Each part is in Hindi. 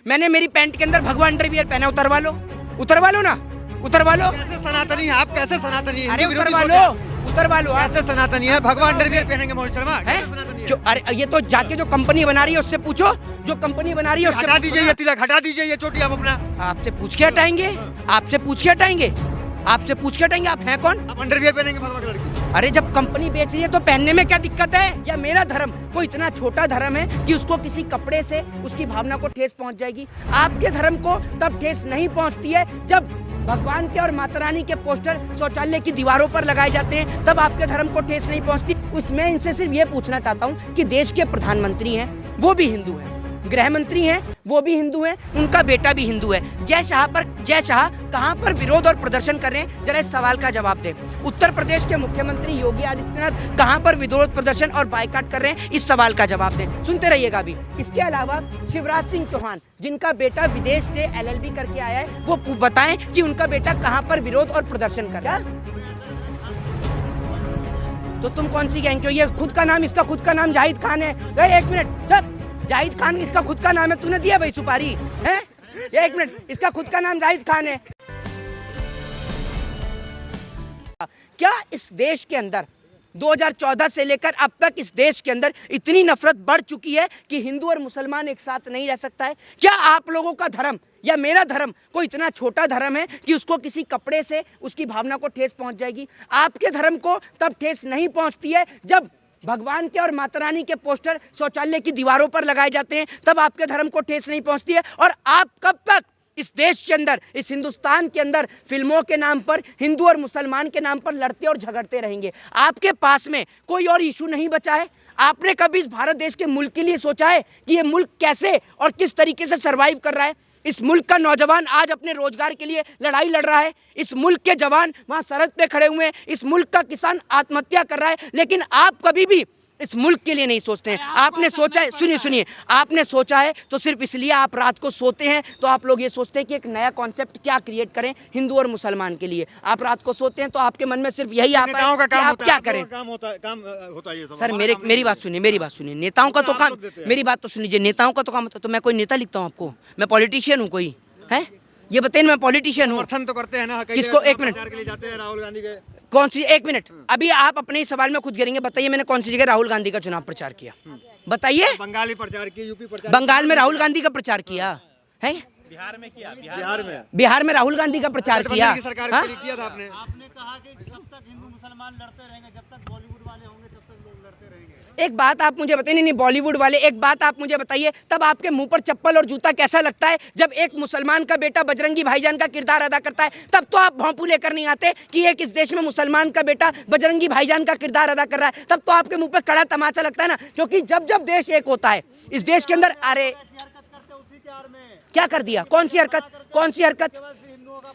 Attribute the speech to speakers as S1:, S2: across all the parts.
S1: मैंने मेरी पैंट के अंदर भगवा अंडरवियर पहना, उतरवा लो ना, उतरवा लो।
S2: कैसे सनातनी है आप? कैसे सनातनी है?
S1: अरे
S2: हिंदू विरोधी
S1: उतरवा
S2: सोच है।
S1: लो, उतरवा लो।
S2: कैसे सनातनी है? भगवान अंडरवियर पहनेंगे मोहित शर्मा?
S1: है
S2: कैसे सनातनी है?
S1: जो, अरे ये तो जाके जो कंपनी बना रही है उससे पूछो, जो कंपनी बना रही है उससे
S2: हटा
S1: पूछो
S2: दीजिए
S1: ना।
S2: ये तिलक, हटा दीजिए ये चोटी आप अपना।
S1: आपसे पूछ के हटाएंगे, आपसे पूछ के हटाएंगे, आपसे पूछ के हटाएंगे। आप हैं कौन?
S2: आप अंडरवियर पहनेंगे भगवा कलर की?
S1: अरे जब कंपनी बेच रही है तो पहनने में क्या दिक्कत है? या मेरा धर्म कोई इतना छोटा धर्म है कि उसको किसी कपड़े से उसकी भावना को ठेस पहुंच जाएगी? आपके धर्म को तब ठेस नहीं पहुंचती है जब भगवान के और माता रानी के पोस्टर शौचालय की दीवारों पर लगाए जाते हैं, तब आपके धर्म को ठेस नहीं पहुंचती। उसमें इनसे सिर्फ ये पूछना चाहता हूँ कि देश के प्रधानमंत्री हैं वो भी हिंदू हैं, गृह मंत्री हैं वो भी हिंदू हैं, उनका बेटा भी हिंदू है। जय शाह कहां पर विरोध और प्रदर्शन कर रहे हैं, जरा इस सवाल का जवाब दें। उत्तर प्रदेश के मुख्यमंत्री योगी आदित्यनाथ कहां पर विरोध प्रदर्शन और बायकॉट कर रहे हैं, इस सवाल का जवाब दें। सुनते रहिएगा अभी। इसके अलावा शिवराज सिंह चौहान जिनका बेटा विदेश से LLB करके आया है, वो बताएं कि उनका बेटा कहां पर विरोध और प्रदर्शन कर रहा है। तो तुम कौन सी गैंग के हो? ये खुद का नाम, इसका खुद का नाम जाहिद खान है। एक मिनट, चुप। जाहिद खान इसका खुद का नाम है, तूने दिया भाई सुपारी है? एक मिनट, इसका खुद का नाम जाहिद खान है। क्या इस देश के अंदर 2014 से लेकर अब तक इस देश के अंदर इतनी नफरत बढ़ चुकी है कि हिंदू और मुसलमान एक साथ नहीं रह सकता है? क्या आप लोगों का धर्म या मेरा धर्म कोई इतना छोटा धर्म है कि उसको किसी कपड़े से उसकी भावना को ठेस पहुंच जाएगी? आपके धर्म को तब ठेस नहीं पहुंचती है जब भगवान के और माता रानी के पोस्टर शौचालय की दीवारों पर लगाए जाते हैं, तब आपके धर्म को ठेस नहीं पहुंचती है। और आप कब तक इस देश के अंदर, इस हिंदुस्तान के अंदर फिल्मों के नाम पर, हिंदू और मुसलमान के नाम पर लड़ते और झगड़ते रहेंगे? आपके पास में कोई और इशू नहीं बचा है? आपने कभी इस भारत देश के मुल्क के लिए सोचा है कि ये मुल्क कैसे और किस तरीके से सर्वाइव कर रहा है? इस मुल्क का नौजवान आज अपने रोजगार के लिए लड़ाई लड़ रहा है, इस मुल्क के जवान वहां सरहद पे खड़े हुए हैं, इस मुल्क का किसान आत्महत्या कर रहा है, लेकिन आप कभी भी इस मुल्क के लिए नहीं सोचते हैं। आपने सोचा है, सुनिए, आपने सोचा है तो सिर्फ इसलिए आप रात को सोते हैं, तो आप लोग ये सोचते हैं कि एक नया कॉन्सेप्ट क्या क्रिएट करें हिंदू और मुसलमान के लिए। आप रात को सोते हैं तो आपके मन में सिर्फ यही आता है कि आप क्या करें।
S2: काम होता है ये सब।
S1: सर मेरी बात सुनिए, नेताओं का तो काम, मेरी बात तो सुनिए, नेताओं का तो काम होता है। तो मैं कोई नेता लिखता हूँ आपको? मैं पॉलिटिशियन हूँ कोई? है ये बताइए, मैं पॉलिटिशियन हूँ?
S2: समर्थन तो करते हैं ना,
S1: किसको? एक मिनट,
S2: प्रचार के लिए जाते हैं राहुल गांधी के।
S1: कौन सी? एक मिनट, अभी आप अपने ही सवाल में खुद गिरेंगे। बताइए मैंने कौन सी जगह राहुल गांधी का चुनाव प्रचार किया? बताइए।
S2: बंगाली प्रचार किया, यूपी प्रचार,
S1: बंगाल में राहुल गांधी का प्रचार किया है?
S2: बिहार में
S1: राहुल गांधी का प्रचार किया।
S2: की सरकार
S1: हाँ?
S2: के लिए किया था आपने।
S3: आपने कहा कि जब तक हिंदू मुसलमान लड़ते रहेंगे, जब तक बॉलीवुड वाले होंगे तब तक लोग लड़ते रहेंगे।
S1: एक बात आप मुझे बताइए, नहीं बॉलीवुड वाले, एक बात आप मुझे बताइए, तब आपके मुंह पर चप्पल और जूता कैसा लगता है जब एक मुसलमान का बेटा बजरंगी भाईजान का किरदार अदा करता है? तब तो आप भौंपू लेकर नहीं आते कि एक इस देश में मुसलमान का बेटा बजरंगी भाईजान का किरदार अदा कर रहा है। तब तो आपके मुंह पर कड़ा तमाचा लगता है ना, क्योंकि जब जब देश एक होता है इस देश के अंदर, अरे
S3: हरकत करते उसी के आड़ में
S1: क्या कर दिया? कौन सी हरकत?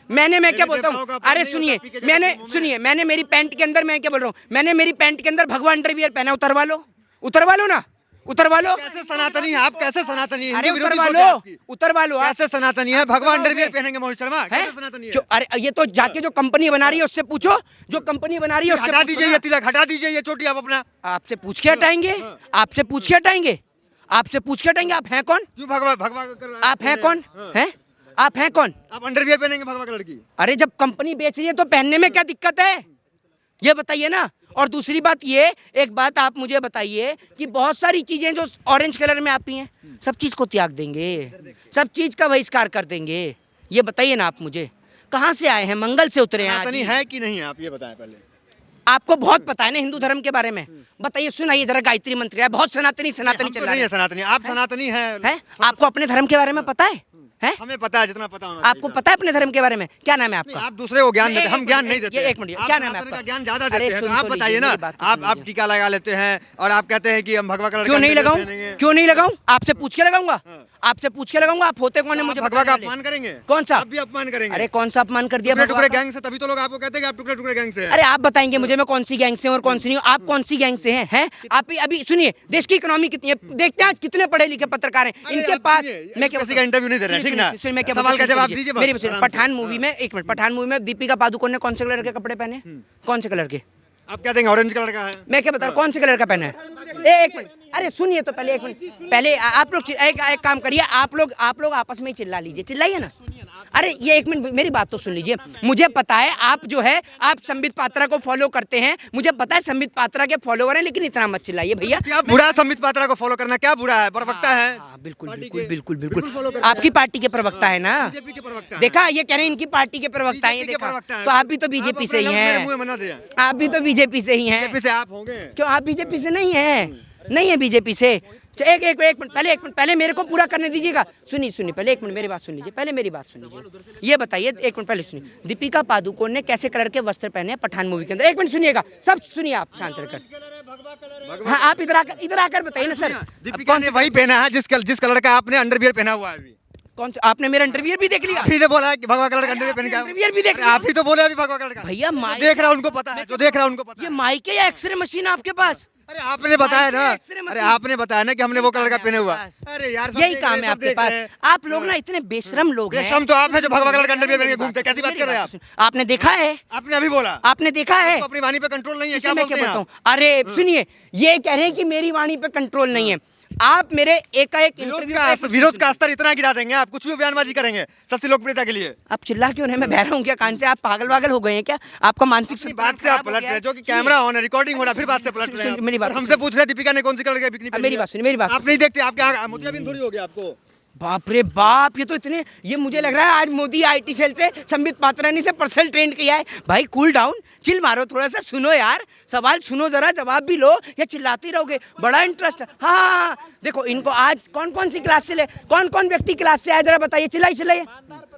S1: मैं क्या बोलता हूँ? अरे सुनिए, मैंने मेरी पैंट के अंदर, मैं क्या बोल रहा हूँ, मैंने मेरी पैंट के अंदर भगवा अंडरवियर पहना, उतरवा लो ना, उतरवा लो।
S2: कैसे सनातनी है आप? कैसे सनातनी है?
S1: अरे
S2: हिंदू विरोधी
S1: उतरवा
S2: सोच है आपकी।
S1: लो, उतरवा लो।
S2: कैसे सनातनी है? भगवान अंडरवियर पहनेंगे मोहित शर्मा? कैसे सनातनी है?
S1: अरे ये तो जाके जो कंपनी बना रही है उससे पूछो, जो कंपनी बना रही है उससे
S2: हटा
S1: पूछो
S2: दीजिए
S1: ना।
S2: ये तिलक, हटा दीजिए ये चोटी आप अपना।
S1: आपसे पूछ के हटाएंगे, आपसे पूछ के हटाएंगे, आपसे पूछ के हटाएंगे। आप हैं कौन?
S2: क्यों भगवा कर?
S1: आप हैं कौन? हैं? आप हैं कौन?
S2: आप अंडरवियर पहनेंगे भगवा कलर की?
S1: अरे जब कंपनी बेच रही है तो पहनने में क्या दिक्कत है? ये बताइए ना। और दूसरी बात ये, एक बात आप मुझे बताइए कि बहुत सारी चीजें जो ऑरेंज कलर में आती हैं, सब चीज को त्याग देंगे, सब चीज का बहिष्कार कर देंगे? ये बताइए ना आप मुझे, कहाँ से आए हैं? मंगल से उतरे हैं?
S2: सनातनी है कि नहीं आप ये बताएं पहले।
S1: आपको बहुत पता है ना हिंदू धर्म के बारे में। बताइए, सुनाइए जरा, गायत्री मंत्र है, बहुत सनातनी चल रहा
S2: है। सनातनी आप सनातनी है?
S1: आपको अपने धर्म के बारे में पता है?
S2: हमें पता है, जितना पता होना
S1: आपको पता है अपने धर्म के बारे में? क्या नाम है आपका?
S2: आप दूसरे को ज्ञान देते हैं, हम ज्ञान नहीं देते।
S1: एक मिनट, क्या नाम है आपका?
S2: ज्ञान ज्यादा देते हैं, तो आप बताइए ना। आप टीका लगा लेते हैं और आप कहते हैं कि हम भगवा कलर
S1: क्यों नहीं लगाऊं? क्यों नहीं लगाऊं? आपसे पूछ के लगाऊंगा, आपसे पूछ के लगाऊंगा। आप होते कौन है मुझे?
S2: भगवा का अपमान करेंगे?
S1: कौन सा?
S2: आप भी अपमान करेंगे?
S1: अरे कौन सा अपमान कर दिया?
S2: टुकड़े गैंग से, तभी तो लोग आपको कहते हैं कि आप टुकड़े गैंग से हैं।
S1: अरे आप बताएंगे मुझे मैं कौन सी गैंग से हूं और कौन सी नहीं हूं? आप कौन सी गैंग से हैं? आप अभी सुनिए, देश की इकोनॉमी कितनी है देखते हैं, कितने पढ़े लिखे पत्रकार हैं इनके पास। मैं
S2: किसी का इंटरव्यू नहीं दे रहे, ठीक ना? सवाल का जवाब दीजिए।
S1: मेरी पठान मूवी में, एक मिनट, पठान मूवी में दीपिका पादुकोण ने कौन से कलर के कपड़े पहने? कौन से कलर के?
S2: आप क्या देंगे? ऑरेंज कलर का है।
S1: मैं क्या बता रहा हूँ कौन से कलर का पहना है? एक मिनट, अरे सुनिए तो पहले, एक मिनट पहले आप लोग एक काम करिए, आप लोग आपस में ही चिल्ला लीजिए, चिल्लाइए ना। अरे ये एक मिनट मेरी बात तो सुन लीजिए। मुझे पता है आप जो है आप संबित पात्रा को फॉलो करते हैं, मुझे पता है संबित पात्रा के फॉलोवर हैं, लेकिन इतना मत चिल्लाइए भैया।
S2: क्या बुरा है संबित पात्रा को फॉलो करना? क्या बुरा है? प्रवक्ता है।
S1: बिल्कुल
S2: पार्टी
S1: बिल्कुल
S2: के-
S1: बिल्कुल
S2: बिल्कुल
S1: बिल्कुल
S2: follow करते हैं।
S1: आपकी पार्टी के प्रवक्ता है ना?
S2: बीजेपी के प्रवक्ता हैं।
S1: देखा, ये कह रहे हैं इनकी पार्टी के प्रवक्ता हैं, ये
S2: बीजेपी के
S1: देखा।
S2: प्रवक्ता हैं।
S1: तो आप भी तो बीजेपी से ही
S2: मेरे मुंह
S1: हैं,
S2: में मना दिया।
S1: आप भी तो बीजेपी से ही हैं।
S2: बीजेपी से आप होंगे।
S1: क्यों आप बीजेपी से नहीं है? नहीं है बीजेपी से। एक मिनट पहले मेरे को पूरा करने दीजिएगा। सुनिए पहले एक मिनट मेरी बात सुन लीजिए, पहले मेरी बात सुन लीजिए। ये बताइए, एक मिनट पहले सुनिए, दीपिका पादुकोण ने कैसे कलर के वस्त्र पहने हैं पठान मूवी के अंदर? एक मिनट सुनिएगा, सब सुनिए, आप शांत रहकर।
S3: कलर है, भगवा कलर है।
S1: हाँ, आप इधर आकर बताइए ना सर।
S2: दीपिका ने वही पहना है जिस कलर का आपने अंडरवियर पहना हुआ है अभी।
S1: कौन सा? आपने मेरा इंटरव्यू भी देख लिया?
S2: आप ही ने बोला है कि भगवा कलर का अंडरवियर पहन के आओ।
S1: इंटरव्यू भी देख
S2: अरे
S1: लिया?
S2: आप ही तो बोले अभी भगवा कलर का।
S1: भैया माइक
S2: देख रहा उनको पता है, जो देख रहा उनको पता
S1: ये
S2: है।
S1: माइक है या एक्सरे मशीन आपके पास?
S2: अरे आपने बताया ना,
S1: एक्सरे मशीन।
S2: अरे आपने बताया ना कि हमने वो कलर का पहने हुआ। अरे यार सब
S1: यही
S2: देख
S1: काम
S2: रहे
S1: है
S2: हैं, सब
S1: आपके
S2: देख
S1: पास।
S2: रहे हैं।
S1: आप लोग ना इतने बेशरम लोग हैं।
S2: बेशरम तो आप हैं जो भगवा कलर का अंडरवियर पहन के घूमते हैं। कैसी बात कर रहे हैं आप?
S1: आपने देखा है?
S2: आपने अभी बोला
S1: आपने देखा है?
S2: आपको अपनी वाणी पे कंट्रोल नहीं है,
S1: इसे
S2: क्या
S1: मैं
S2: बोलते
S1: क्या
S2: हैं
S1: बोलता
S2: आप?
S1: हूँ? अरे सुनिए, ये कह रहे हैं कि मेरी वाणी पे कंट्रोल नहीं है। आप मेरे एकाएक
S2: विरोध का स्तर इतना गिरा देंगे आप, कुछ भी बयानबाजी करेंगे सस्ती लोकप्रियता के लिए।
S1: आप चिल्ला क्यों रहे? मैं बह रहा हूँ क्या कान से? आप पागल वागल हो गए हैं क्या? आपका मानसिक
S2: अपनी
S1: संतुलन
S2: बात से आप
S1: खराब हो
S2: पलट
S1: गया
S2: रहे
S1: है?
S2: हैं, जो कि कैमरा ऑन है, रिकॉर्डिंग हो रहा है, फिर बात से पलट रहे हैं।
S1: मेरी बात
S2: और हमसे पूछ रहे हैं दीपिका ने कौन सी कलर की बिकनी
S1: अब मेरी बात सुनिए, मेरी बात
S2: आप नहीं देखते? आपके यहाँ मोतियाबिंद थोड़ी हो गया आपको।
S1: बाप रे बाप, ये तो इतने, ये मुझे लग रहा है आज मोदी आईटी सेल से संबित पात्रानी से पर्सनल ट्रेंड किया है। भाई कूल डाउन, चिल मारो, थोड़ा सा सुनो यार, सवाल सुनो जरा, जवाब भी लो, या चिल्लाती रहोगे? बड़ा इंटरेस्ट है। हाँ देखो, इनको आज कौन सी क्लास से ले, कौन व्यक्ति क्लास से आए जरा बताइए, चिल्लाइए।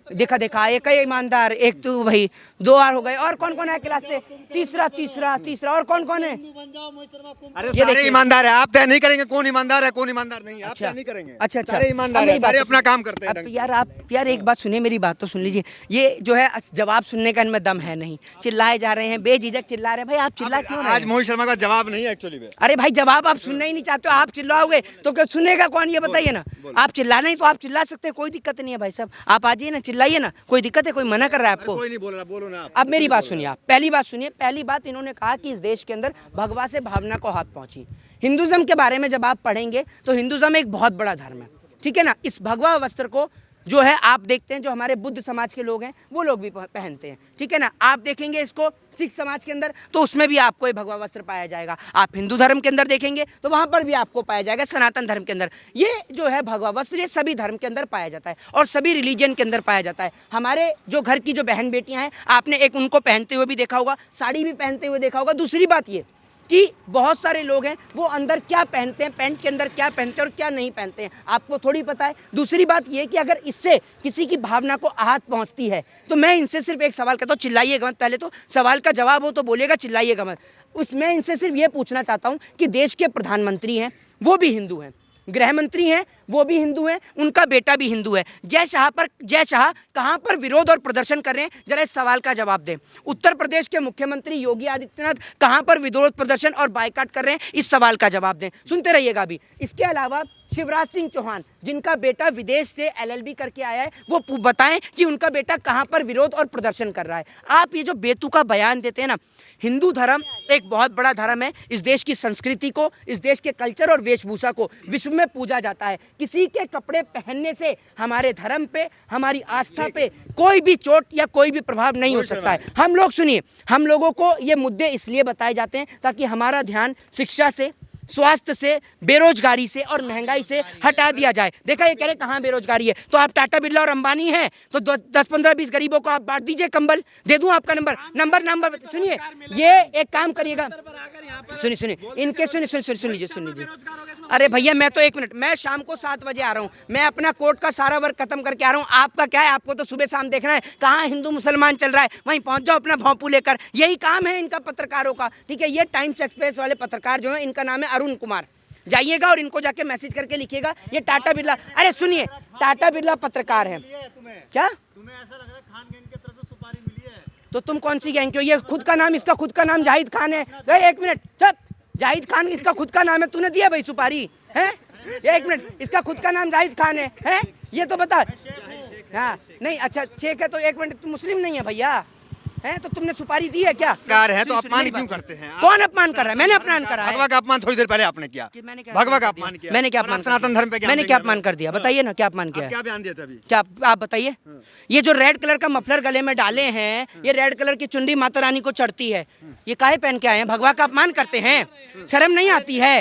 S1: देखा एक ही ईमानदार, एक तो भाई 2 और हो गए, और कौन है क्लास से? तीसरा और कौन है?
S3: हिंदू बन जाओ, मोहित शर्मा कुंभ।
S2: अरे
S1: ये
S2: सारे
S1: देखिए।
S2: ईमानदार है, आप तय नहीं करेंगे कौन ईमानदार है कौन ईमानदार नहीं, आप तय नहीं करेंगे।
S1: अच्छा
S2: सारे ईमानदार है, सारे अपना काम करते हैं ढंग से।
S1: यार एक बात सुनिए, मेरी बात तो सुन लीजिए। ये जो है जवाब सुनने का इनमें दम है नहीं, चिल्लाए जा रहे हैं, बेझिझक चिल्ला रहे हैं। भाई आप चिल्ला क्यों रहे
S2: आज
S1: हैं?
S2: मोहित शर्मा का जवाब नहीं है एक्चुअली में।
S1: अरे भाई जवाब आप सुनना ही नहीं चाहते हो, आप चिल्लाओगे तो क्या सुनेगा कौन? ये बताइए ना। आप चिल्लाना ही तो आप चिल्ला सकते हैं, कोई दिक्कत नहीं है भाई साहब, आप आ जाइए ना, चिल्लाइए ना, कोई दिक्कत है? कोई मना कर रहा है आपको?
S2: कोई नहीं बोल रहा, बोलो ना आप।
S1: अब मेरी बात सुनिए, आप पहली बात सुनिए। पहली बात, इन्होंने कहा कि इस देश के अंदर भगवा से भावना को हाथ पहुंची। हिंदुज्म के बारे में जब आप पढ़ेंगे तो हिंदुज्म एक बहुत बड़ा धर्म है, ठीक है ना? इस भगवा वस्त्र को जो है आप देखते हैं, जो हमारे बुद्ध समाज के लोग हैं वो लोग भी पहनते हैं, ठीक है ना? आप देखेंगे इसको सिख समाज के अंदर तो उसमें भी आपको ये भगवा वस्त्र पाया जाएगा। आप हिंदू धर्म के अंदर देखेंगे तो वहां पर भी आपको पाया जाएगा। सनातन धर्म के अंदर ये जो है भगवा वस्त्र, ये सभी धर्म के अंदर पाया जाता है और सभी रिलीजन के अंदर पाया जाता है। हमारे जो घर की जो बहन बेटियां हैं, आपने एक उनको पहनते हुए भी देखा होगा, साड़ी भी पहनते हुए देखा होगा। दूसरी बात ये कि बहुत सारे लोग हैं वो अंदर क्या पहनते हैं, पैंट के अंदर क्या पहनते हैं और क्या नहीं पहनते हैं, आपको थोड़ी पता है। दूसरी बात ये कि अगर इससे किसी की भावना को आहत पहुंचती है तो मैं इनसे सिर्फ एक सवाल करता हूँ, चिल्लाइएगा मत। पहले तो सवाल का जवाब हो तो बोलिएगा, चिल्लाइएगा मत। उसमें इनसे सिर्फ ये पूछना चाहता हूँ कि देश के प्रधानमंत्री हैं वो भी हिंदू हैं, गृह मंत्री हैं वो भी हिंदू हैं, उनका बेटा भी हिंदू है। जय शाह कहाँ पर विरोध और प्रदर्शन कर रहे हैं, जरा इस सवाल का जवाब दें। उत्तर प्रदेश के मुख्यमंत्री योगी आदित्यनाथ कहाँ पर विरोध प्रदर्शन और बायकॉट कर रहे हैं, इस सवाल का जवाब दें। सुनते रहिएगा अभी। इसके अलावा शिवराज सिंह चौहान, जिनका बेटा विदेश से LLB करके आया है, वो बताएं कि उनका बेटा कहाँ पर विरोध और प्रदर्शन कर रहा है। आप ये जो बेतुका बयान देते हैं ना, हिंदू धर्म एक बहुत बड़ा धर्म है। इस देश की संस्कृति को, इस देश के कल्चर और वेशभूषा को विश्व में पूजा जाता है। किसी के कपड़े पहनने से हमारे धर्म पे, हमारी आस्था पे कोई भी चोट या कोई भी प्रभाव नहीं हो सकता है। हम लोग सुनिए, हम लोगों को ये मुद्दे इसलिए बताए जाते हैं ताकि हमारा ध्यान शिक्षा से, स्वास्थ्य से, बेरोजगारी से और महंगाई से हटा दिया जाए। देखा ये कह रहे कहाँ बेरोजगारी है, तो आप टाटा बिरला और अंबानी हैं तो 10-15-20 गरीबों को आप बांट दीजिए कंबल। दे दूं आपका नंबर सुनिए, ये एक काम करिएगा, सुनिए इनके सुन लीजिए। अरे भैया मैं तो 1 मिनट, मैं शाम को 7 बजे आ रहा हूँ, मैं अपना कोर्ट का सारा वर्क खत्म करके आ रहा हूँ। आपका क्या है, आपको तो सुबह शाम देखना है कहाँ हिंदू मुसलमान चल रहा है, वहीं पहुंच जाओ अपना भौंपू लेकर। यही काम है इनका पत्रकारों का, ठीक है? ये टाइम्स एक्सप्रेस वाले पत्रकार जो है, इनका नाम है अरुण कुमार। जाइएगा और इनको जाके मैसेज करके लिखिएगा, ये टाटा बिरला, अरे सुनिए, टाटा बिरला पत्रकार है। क्या
S3: तुम्हें ऐसा लग रहा है खान गैंग की तरफ से सुपारी मिली है?
S1: तो तुम कौन सी गैंग के हो? ये खुद का नाम, इसका खुद का नाम जाहिद खान है। 1 मिनट चुप, जाहिद खान इसका खुद का नाम है, तूने दिया भाई सुपारी है? 1 मिनट, इसका खुद का नाम जाहिद खान है? ये तो बता। हाँ नहीं, अच्छा शेख है तो 1 मिनट, तू मुस्लिम नहीं है भैया हैं तो तुमने सुपारी दी है क्या?
S2: कार है तो
S1: सुनिए
S2: अपमान
S1: मेरी
S2: क्यों
S1: बात।
S2: करते हैं आप?
S1: कौन अपमान कर रहा है? मैंने अपमान करा है?
S2: भगवा का अपमान थोड़ी देर पहले आपने किया।
S1: कि मैंने क्या
S2: भगवा का
S1: अपमान
S2: अपमान किया।
S1: मैंने क्या
S2: और
S1: अपमान
S2: आप सनातन धर्म पे ज्ञान
S1: मैंने
S2: देंगे
S1: क्या
S2: हमें।
S1: अपमान कर दिया? बताइए ना, क्या अपमान किया
S2: आप
S1: है?
S2: क्या बयान दिए थे अभी?
S1: क्या आप बताइए? ये जो रेड कलर का मफलर गले में डाले हैं, ये रेड कलर की चुंडी माता रानी को चढ़ती है, ये काहे पहन के आए हैं? भगवा का अपमान करते हैं, शर्म नहीं आती है?